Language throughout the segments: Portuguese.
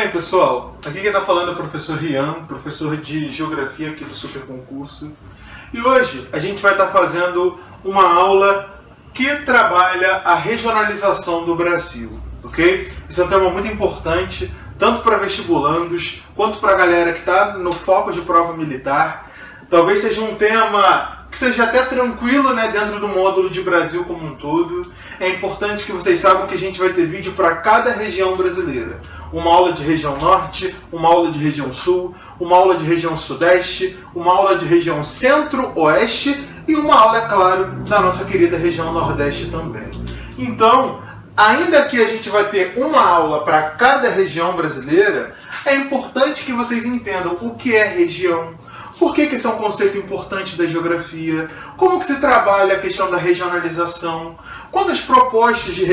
bem, pessoal? Aqui quem está falando é o professor Rian, professor de Geografia aqui do Super Concurso. E hoje a gente vai estar fazendo uma aula que trabalha a regionalização do Brasil, ok? Isso é um tema muito importante, tanto para vestibulandos, quanto para a galera que está no foco de prova militar. Talvez seja um tema que seja até tranquilo, né, dentro do módulo de Brasil como um todo. É importante que vocês saibam que a gente vai ter vídeo para cada região brasileira. Uma aula de região norte, uma aula de região sul, uma aula de região sudeste, uma aula de região centro-oeste e uma aula, é claro, da nossa querida região nordeste também. Então, ainda que a gente vai ter uma aula para cada região brasileira, é importante que vocês entendam o que é região, por que esse é um conceito importante da geografia, como que se trabalha a questão da regionalização, quantas propostas de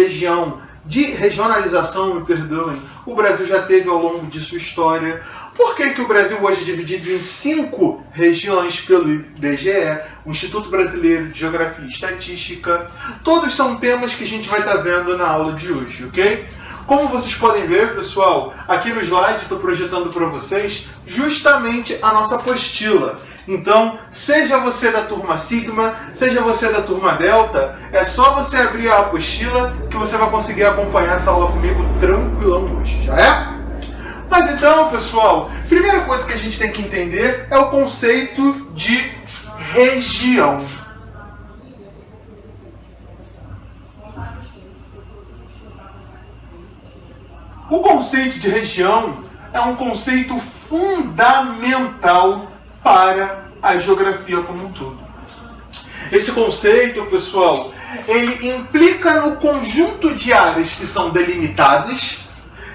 regionalização, me perdoem, o Brasil já teve ao longo de sua história, por que o Brasil hoje é dividido em 5 regiões pelo IBGE, o Instituto Brasileiro de Geografia e Estatística. Todos são temas que a gente vai estar vendo na aula de hoje, ok? Como vocês podem ver, pessoal, aqui no slide estou projetando para vocês justamente a nossa apostila. Então, seja você da turma Sigma, seja você da turma Delta, é só você abrir a apostila que você vai conseguir acompanhar essa aula comigo tranquilão hoje, já é? Mas então, pessoal, a primeira coisa que a gente tem que entender é o conceito de região. O conceito de região é um conceito fundamental para a geografia como um todo. Esse conceito, pessoal, ele implica no conjunto de áreas que são delimitadas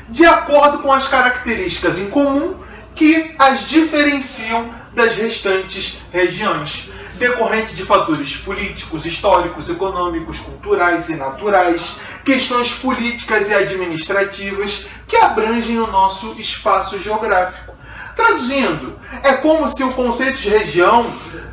de acordo com as características em comum que as diferenciam das restantes regiões, decorrente de fatores políticos, históricos, econômicos, culturais e naturais, questões políticas e administrativas que abrangem o nosso espaço geográfico. Traduzindo, é como se o conceito de região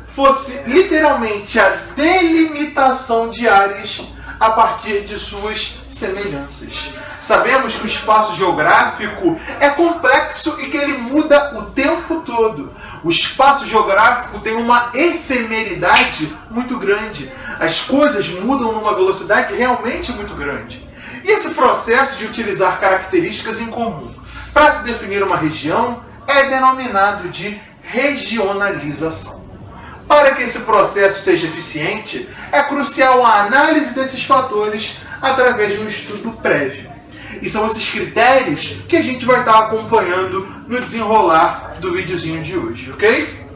fosse literalmente a delimitação de áreas a partir de suas semelhanças. Sabemos que o espaço geográfico é complexo e que ele muda o tempo todo. O espaço geográfico tem uma efemeridade muito grande. As coisas mudam numa velocidade realmente muito grande. E esse processo de utilizar características em comum para se definir uma região é denominado de regionalização. Para que esse processo seja eficiente, é crucial a análise desses fatores através de um estudo prévio. E são esses critérios que a gente vai estar acompanhando no desenrolar do videozinho de hoje, ok?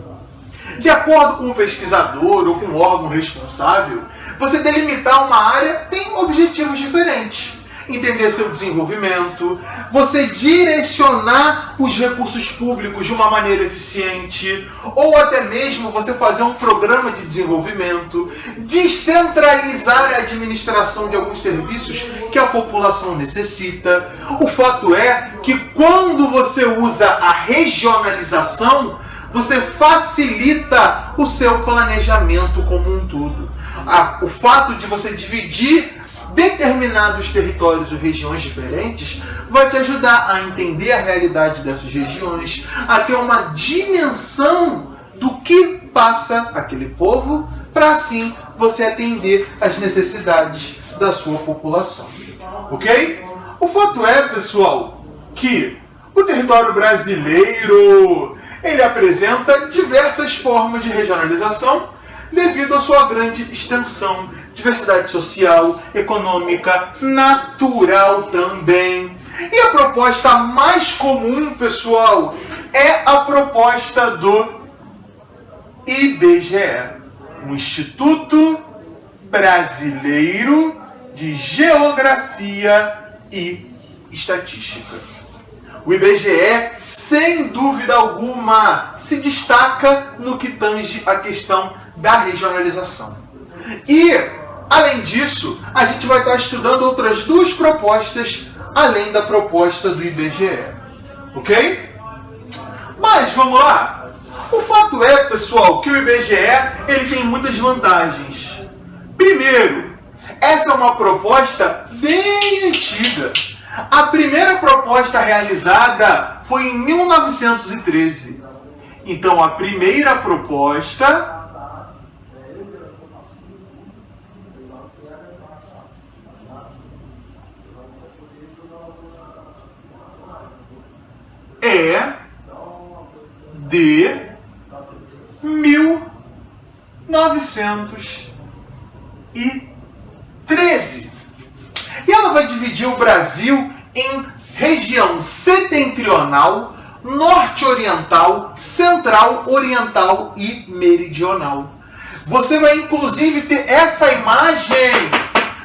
De acordo com o pesquisador ou com o órgão responsável, você delimitar uma área tem objetivos diferentes. Entender seu desenvolvimento, você direcionar os recursos públicos de uma maneira eficiente, ou até mesmo você fazer um programa de desenvolvimento, descentralizar a administração de alguns serviços que a população necessita. O fato é que quando você usa a regionalização, você facilita o seu planejamento como um todo. O fato de você dividir determinados territórios ou regiões diferentes vai te ajudar a entender a realidade dessas regiões, a ter uma dimensão do que passa aquele povo, para assim você atender às necessidades da sua população. Ok? O fato é, pessoal, que o território brasileiro ele apresenta diversas formas de regionalização devido à sua grande extensão, diversidade social, econômica, natural também. E a proposta mais comum, pessoal, é a proposta do IBGE, o Instituto Brasileiro de Geografia e Estatística. O IBGE, sem dúvida alguma, se destaca no que tange a questão da regionalização. E, além disso, a gente vai estar estudando outras 2 propostas, além da proposta do IBGE. Ok? Mas, vamos lá! O fato é, pessoal, que o IBGE ele tem muitas vantagens. Primeiro, essa é uma proposta bem antiga. A primeira proposta realizada foi em 1913. Então, a primeira proposta é de 1913. E ela vai dividir o Brasil em região setentrional, norte-oriental, central, oriental e meridional. Você vai inclusive ter essa imagem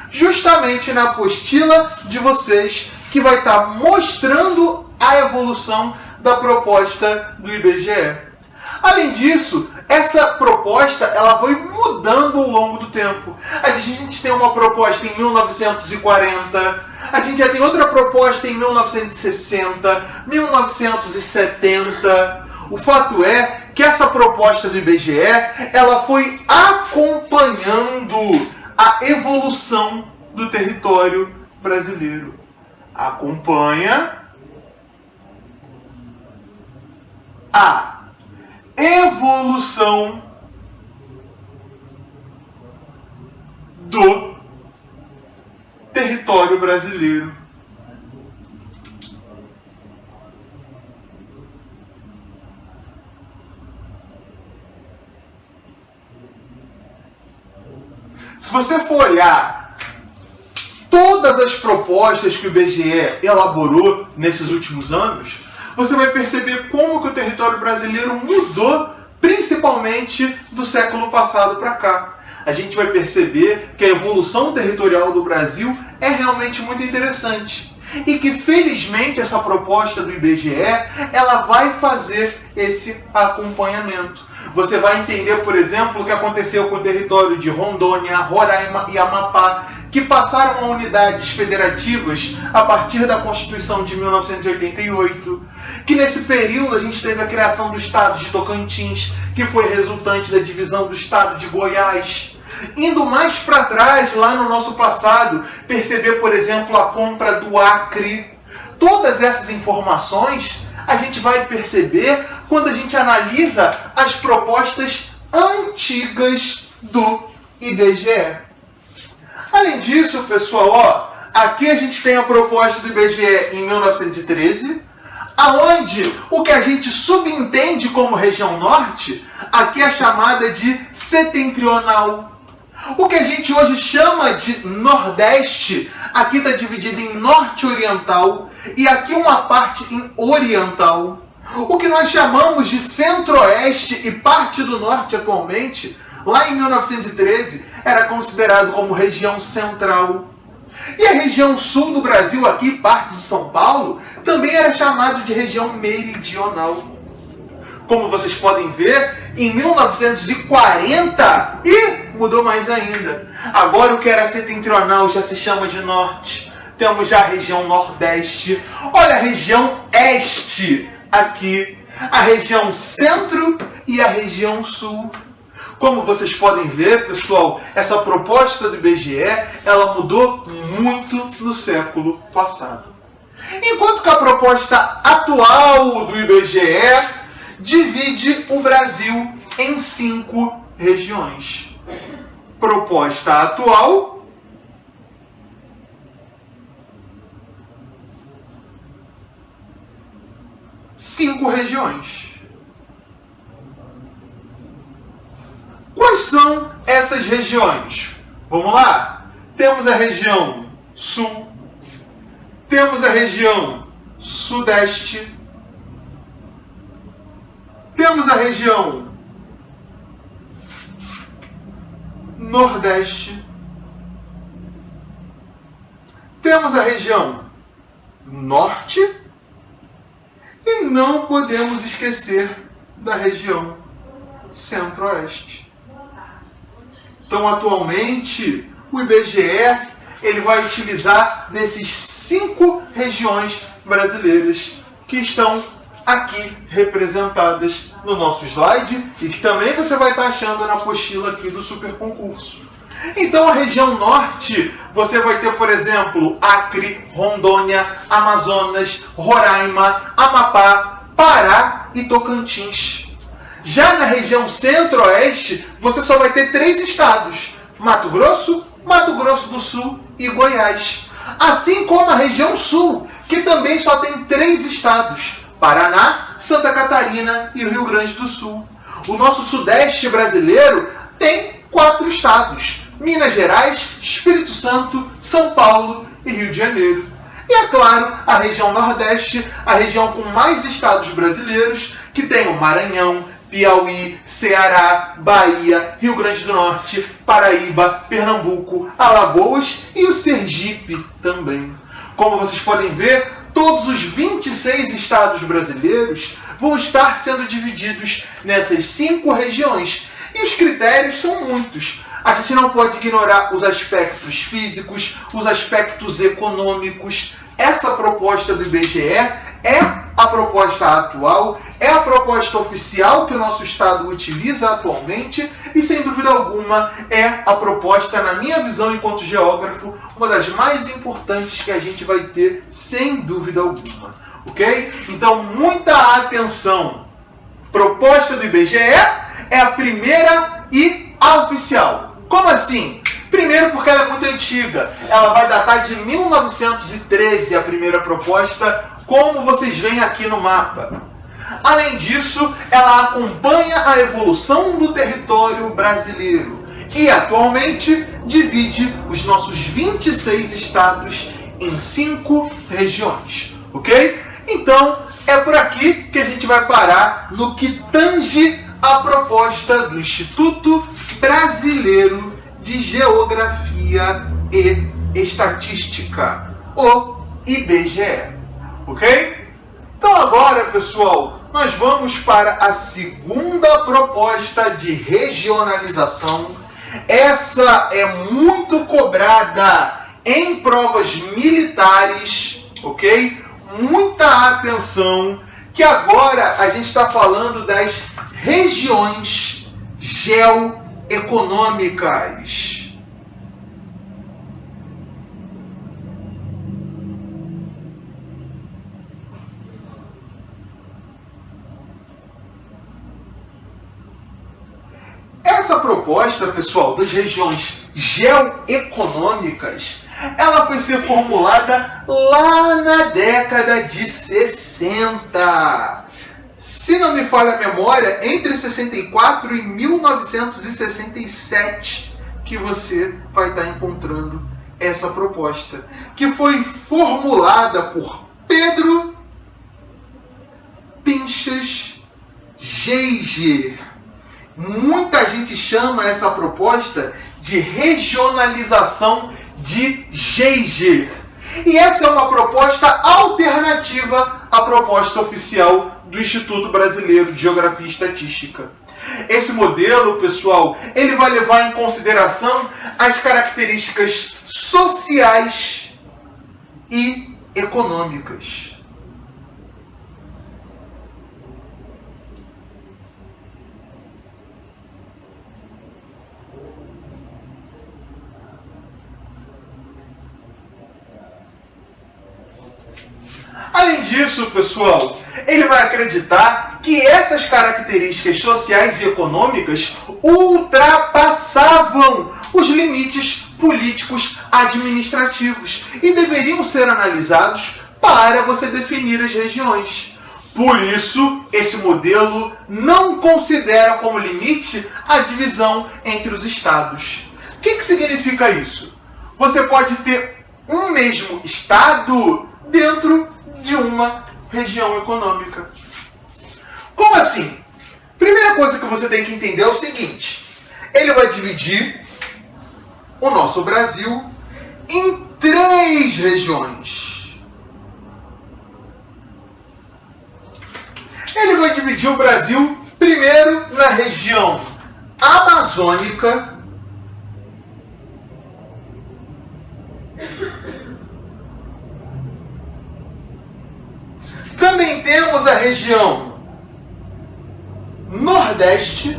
justamente na apostila de vocês, que vai estar mostrando a evolução da proposta do IBGE. Além disso, essa proposta ela foi mudando ao longo do tempo. A gente tem uma proposta em 1940, a gente já tem outra proposta em 1960, 1970. O fato é que essa proposta do IBGE ela foi acompanhando a evolução do território brasileiro. Acompanha a evolução do território brasileiro. Se você for olhar todas as propostas que o IBGE elaborou nesses últimos anos, você vai perceber como que o território brasileiro mudou, principalmente do século passado para cá. A gente vai perceber que a evolução territorial do Brasil é realmente muito interessante. E que, felizmente, essa proposta do IBGE, ela vai fazer esse acompanhamento. Você vai entender, por exemplo, o que aconteceu com o território de Rondônia, Roraima e Amapá, que passaram a unidades federativas a partir da Constituição de 1988. Que nesse período a gente teve a criação do estado de Tocantins, que foi resultante da divisão do estado de Goiás. Indo mais para trás, lá no nosso passado, perceber, por exemplo, a compra do Acre. Todas essas informações a gente vai perceber quando a gente analisa as propostas antigas do IBGE. Além disso, pessoal, aqui a gente tem a proposta do IBGE em 1913, aonde o que a gente subentende como região norte, aqui é chamada de setentrional. O que a gente hoje chama de Nordeste, aqui está dividido em Norte-Oriental e aqui uma parte em Oriental. O que nós chamamos de Centro-Oeste e parte do Norte atualmente, lá em 1913, era considerado como região central. E a região sul do Brasil, aqui parte de São Paulo, também era chamado de região meridional. Como vocês podem ver, em 1940, mudou mais ainda. Agora o que era setentrional já se chama de norte. Temos já a região nordeste. Olha a região este aqui. A região centro e a região sul. Como vocês podem ver, pessoal, essa proposta do IBGE, ela mudou muito no século passado. Enquanto que a proposta atual do IBGE divide o Brasil em 5 regiões. Proposta atual, cinco regiões. Quais são essas regiões? Vamos lá? Temos a região sul, temos a região sudeste, temos a região nordeste, temos a região norte e não podemos esquecer da região centro-oeste. Então, atualmente, o IBGE ele vai utilizar desses 5 regiões brasileiras que estão aqui representadas no nosso slide e que também você vai estar achando na apostila aqui do super concurso. Então a região norte, você vai ter, por exemplo, Acre, Rondônia, Amazonas, Roraima, Amapá, Pará e Tocantins. Já na região centro-oeste, você só vai ter 3 estados: Mato Grosso, Mato Grosso do Sul e Goiás. Assim como a região sul, que também só tem 3 estados: Paraná, Santa Catarina e Rio Grande do Sul. O nosso sudeste brasileiro tem 4 estados: Minas Gerais, Espírito Santo, São Paulo e Rio de Janeiro. E é claro, a região nordeste, a região com mais estados brasileiros, que tem o Maranhão, Piauí, Ceará, Bahia, Rio Grande do Norte, Paraíba, Pernambuco, Alagoas e o Sergipe também. Como vocês podem ver, todos os 26 estados brasileiros vão estar sendo divididos nessas 5 regiões. E os critérios são muitos. A gente não pode ignorar os aspectos físicos, os aspectos econômicos. Essa proposta do IBGE é a proposta atual, é a proposta oficial que o nosso Estado utiliza atualmente e, sem dúvida alguma, é a proposta, na minha visão enquanto geógrafo, uma das mais importantes que a gente vai ter, sem dúvida alguma. Ok? Então, muita atenção. Proposta do IBGE é a primeira e a oficial. Como assim? Primeiro porque ela é muito antiga. Ela vai datar de 1913, a primeira proposta, como vocês veem aqui no mapa. Além disso, ela acompanha a evolução do território brasileiro e, atualmente, divide os nossos 26 estados em 5 regiões. Ok? Então, é por aqui que a gente vai parar no que tange a proposta do Instituto Brasileiro de Geografia e Estatística, o IBGE. Ok? Então agora, pessoal, nós vamos para a segunda proposta de regionalização. Essa é muito cobrada em provas militares, ok? Muita atenção, que agora a gente está falando das regiões geoeconômicas. Essa proposta, pessoal, das regiões geoeconômicas, ela foi ser formulada lá na década de 60. Se não me falha a memória, entre 64 e 1967 que você vai estar encontrando essa proposta, que foi formulada por Pedro Pinchas Geiger. Muita gente chama essa proposta de regionalização de Geiger. E essa é uma proposta alternativa à proposta oficial do Instituto Brasileiro de Geografia e Estatística. Esse modelo, pessoal, ele vai levar em consideração as características sociais e econômicas. Além disso, pessoal, ele vai acreditar que essas características sociais e econômicas ultrapassavam os limites políticos administrativos e deveriam ser analisados para você definir as regiões. Por isso, esse modelo não considera como limite a divisão entre os estados. O que significa isso? Você pode ter um mesmo estado dentro de uma região econômica. Como assim? Primeira coisa que você tem que entender é o seguinte: ele vai dividir o nosso Brasil em 3 regiões. Ele vai dividir o Brasil primeiro na região amazônica, também temos a região Nordeste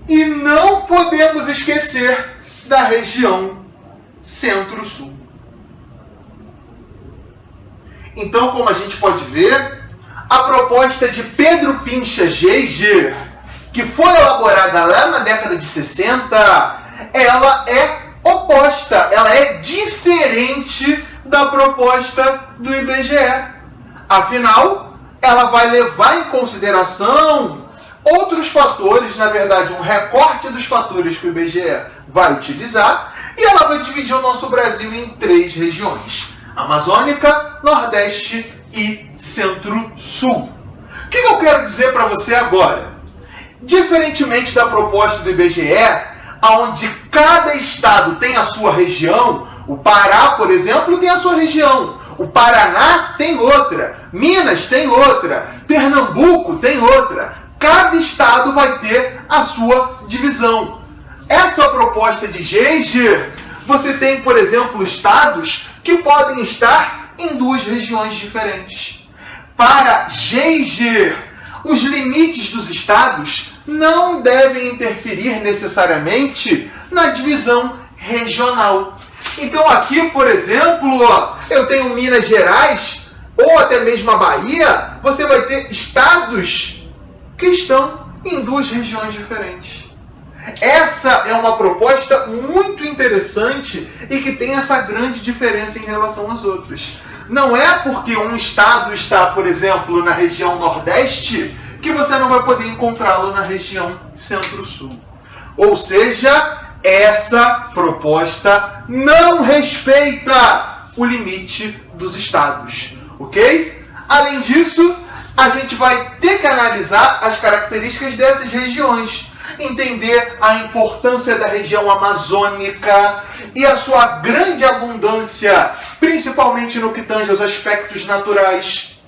E não podemos esquecer da região Centro-Sul. Então, como a gente pode ver, a proposta de Pedro Pincha Geiger, que foi elaborada lá na década de 60, ela é oposta, ela é diferente da proposta do IBGE. Afinal, ela vai levar em consideração outros fatores, na verdade, um recorte dos fatores que o IBGE vai utilizar, e ela vai dividir o nosso Brasil em 3 regiões: Amazônica, Nordeste e Centro-Sul. O que eu quero dizer para você agora? Diferentemente da proposta do IBGE, onde cada estado tem a sua região, o Pará, por exemplo, tem a sua região, o Paraná tem outra, Minas tem outra, Pernambuco tem outra. Cada estado vai ter a sua divisão. Essa proposta de Geiger, você tem, por exemplo, estados que podem estar em 2 regiões diferentes. Para Geiger, os limites dos estados não devem interferir necessariamente na divisão regional. Então aqui, por exemplo, eu tenho Minas Gerais, ou até mesmo a Bahia, você vai ter estados que estão em 2 regiões diferentes. Essa é uma proposta muito interessante e que tem essa grande diferença em relação às outras. Não é porque um estado está, por exemplo, na região Nordeste, que você não vai poder encontrá-lo na região Centro-Sul. Ou seja, essa proposta não respeita o limite dos estados, ok? Além disso, a gente vai ter que analisar as características dessas regiões, entender a importância da região amazônica e a sua grande abundância, principalmente no que tange aos aspectos naturais.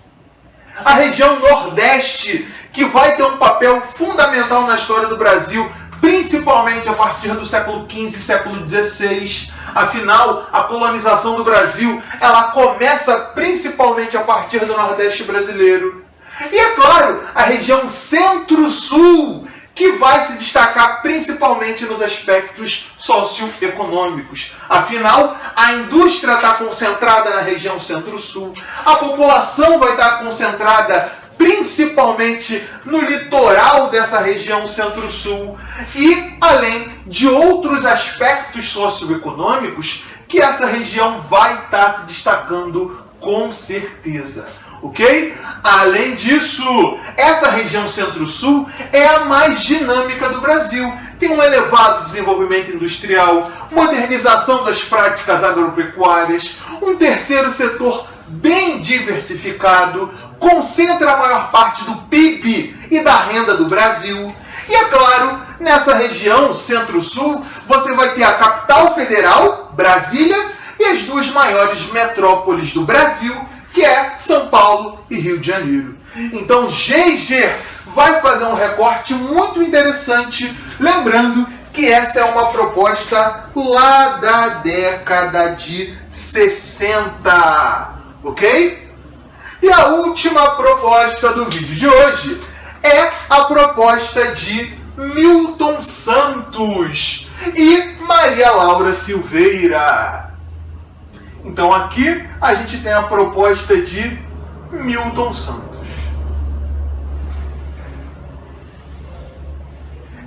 A região Nordeste, que vai ter um papel fundamental na história do Brasil, principalmente a partir do século XV e século XVI. Afinal, a colonização do Brasil, ela começa principalmente a partir do Nordeste brasileiro. E é claro, a região Centro-Sul, que vai se destacar principalmente nos aspectos socioeconômicos. Afinal, a indústria está concentrada na região Centro-Sul, a população vai estar concentrada principalmente no litoral dessa região Centro-Sul e além de outros aspectos socioeconômicos que essa região vai estar se destacando com certeza. Ok? Além disso, essa região Centro-Sul é a mais dinâmica do Brasil. Tem um elevado desenvolvimento industrial, modernização das práticas agropecuárias, um terceiro setor bem diversificado, concentra a maior parte do PIB e da renda do Brasil. E é claro, nessa região Centro-Sul, você vai ter a capital federal, Brasília, e as 2 maiores metrópoles do Brasil, que é São Paulo e Rio de Janeiro. Então, Geiger vai fazer um recorte muito interessante, lembrando que essa é uma proposta lá da década de 60, ok? E a última proposta do vídeo de hoje é a proposta de Milton Santos e Maria Laura Silveira. Então aqui a gente tem a proposta de Milton Santos.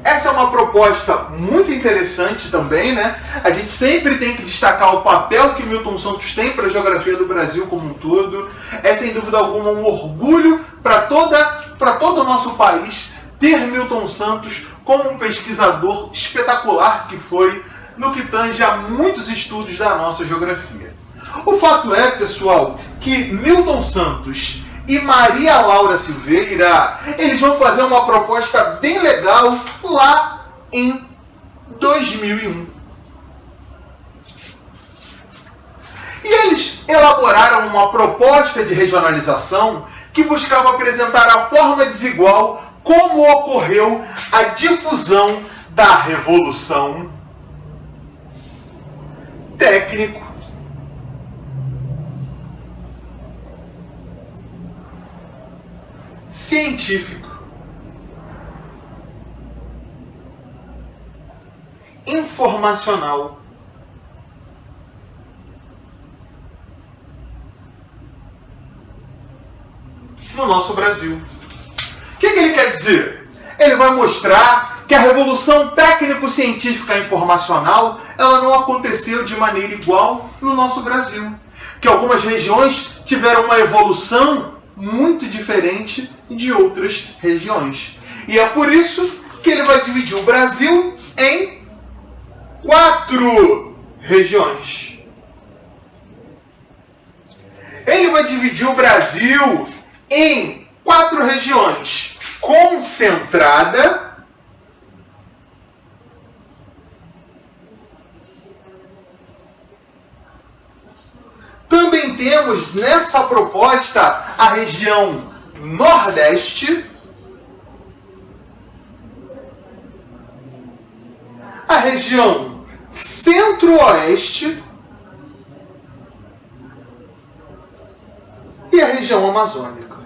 Essa é uma proposta muito interessante também, né? A gente sempre tem que destacar o papel que Milton Santos tem para a geografia do Brasil como um todo. É sem dúvida alguma um orgulho para todo o nosso país ter Milton Santos como um pesquisador espetacular que foi no que tange a muitos estudos da nossa geografia. O fato é, pessoal, que Milton Santos e Maria Laura Silveira, eles vão fazer uma proposta bem legal lá em 2001. E eles elaboraram uma proposta de regionalização que buscava apresentar a forma desigual como ocorreu a difusão da Revolução técnico, científico informacional. No nosso Brasil. O que ele quer dizer? Ele vai mostrar que a revolução técnico-científica informacional ela não aconteceu de maneira igual no nosso Brasil. Que algumas regiões tiveram uma evolução muito diferente de outras regiões. E é por isso que ele vai dividir o Brasil em 4 regiões. Ele vai dividir o Brasil em 4 regiões: concentrada, também temos nessa proposta a região Nordeste, a região Centro-Oeste e a região amazônica.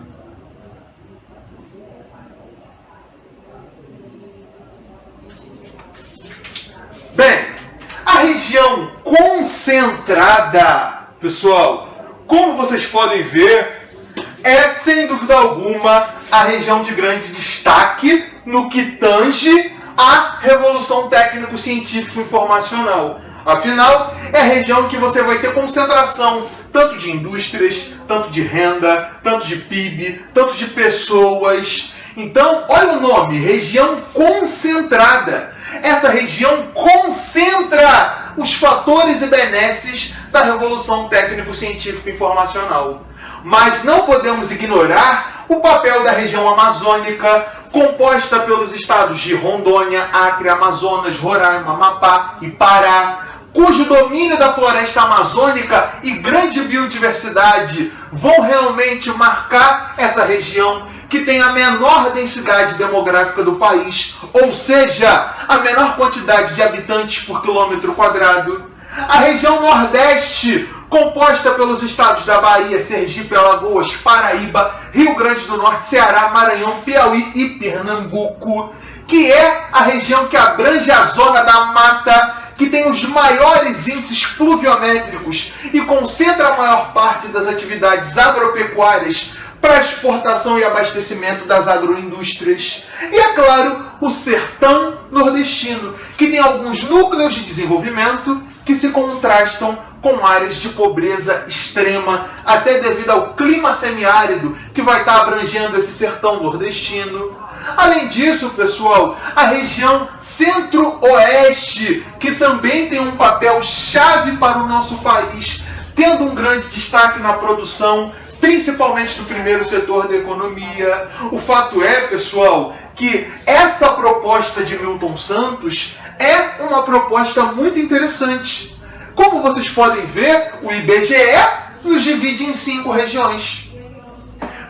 Bem, a região concentrada, pessoal, como vocês podem ver, é sem dúvida alguma a região de grande destaque no que tange a revolução técnico-científico-informacional. Afinal, é a região que você vai ter concentração tanto de indústrias, tanto de renda, tanto de PIB, tanto de pessoas. Então, olha o nome, região concentrada. Essa região concentra os fatores e benesses da revolução técnico-científico-informacional. Mas não podemos ignorar o papel da região amazônica, composta pelos estados de Rondônia, Acre, Amazonas, Roraima, Amapá e Pará, cujo domínio da floresta amazônica e grande biodiversidade vão realmente marcar essa região que tem a menor densidade demográfica do país, ou seja, a menor quantidade de habitantes por quilômetro quadrado. A região Nordeste, composta pelos estados da Bahia, Sergipe, Alagoas, Paraíba, Rio Grande do Norte, Ceará, Maranhão, Piauí e Pernambuco, que é a região que abrange a zona da mata, que tem os maiores índices pluviométricos e concentra a maior parte das atividades agropecuárias para exportação e abastecimento das agroindústrias. E, é claro, o sertão nordestino, que tem alguns núcleos de desenvolvimento que se contrastam com áreas de pobreza extrema, até devido ao clima semiárido que vai estar abrangendo esse sertão nordestino. Além disso, pessoal, a região Centro-Oeste, que também tem um papel chave para o nosso país, tendo um grande destaque na produção, principalmente do primeiro setor da economia. O fato é, pessoal, que essa proposta de Milton Santos é uma proposta muito interessante. Como vocês podem ver, o IBGE nos divide em 5 regiões.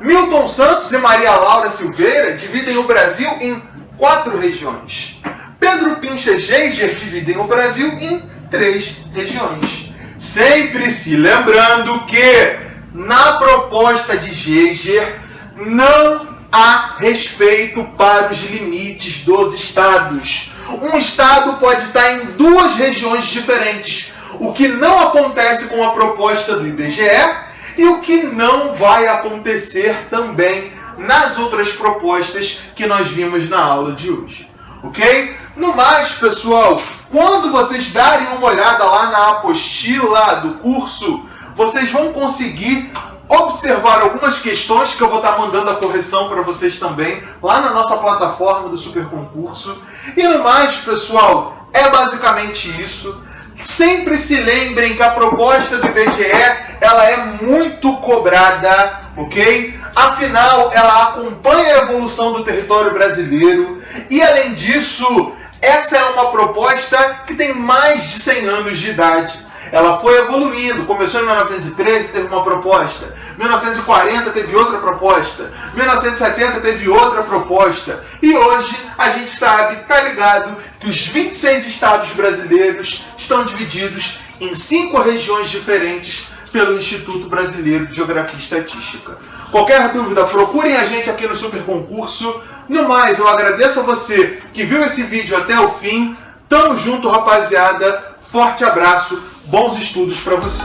Milton Santos e Maria Laura Silveira dividem o Brasil em 4 regiões. Pedro Pincha Geiger dividem o Brasil em 3 regiões. Sempre se lembrando que, na proposta de Geiger, não há respeito para os limites dos estados. Um estado pode estar em 2 regiões diferentes, o que não acontece com a proposta do IBGE e o que não vai acontecer também nas outras propostas que nós vimos na aula de hoje. Ok? No mais, pessoal, quando vocês darem uma olhada lá na apostila do curso, vocês vão conseguir observar algumas questões que eu vou estar mandando a correção para vocês também lá na nossa plataforma do Super Concurso. E no mais, pessoal, é basicamente isso. Sempre se lembrem que a proposta do IBGE ela é muito cobrada, ok? Afinal, ela acompanha a evolução do território brasileiro e, além disso, essa é uma proposta que tem mais de 100 anos de idade. Ela foi evoluindo, começou em 1913, teve uma proposta, 1940 teve outra proposta, 1970 teve outra proposta, e hoje a gente sabe, tá ligado, que os 26 estados brasileiros estão divididos em 5 regiões diferentes pelo Instituto Brasileiro de Geografia e Estatística. Qualquer dúvida, procurem a gente aqui no Super Concurso. No mais, eu agradeço a você que viu esse vídeo até o fim. Tamo junto, rapaziada. Forte abraço, bons estudos para você.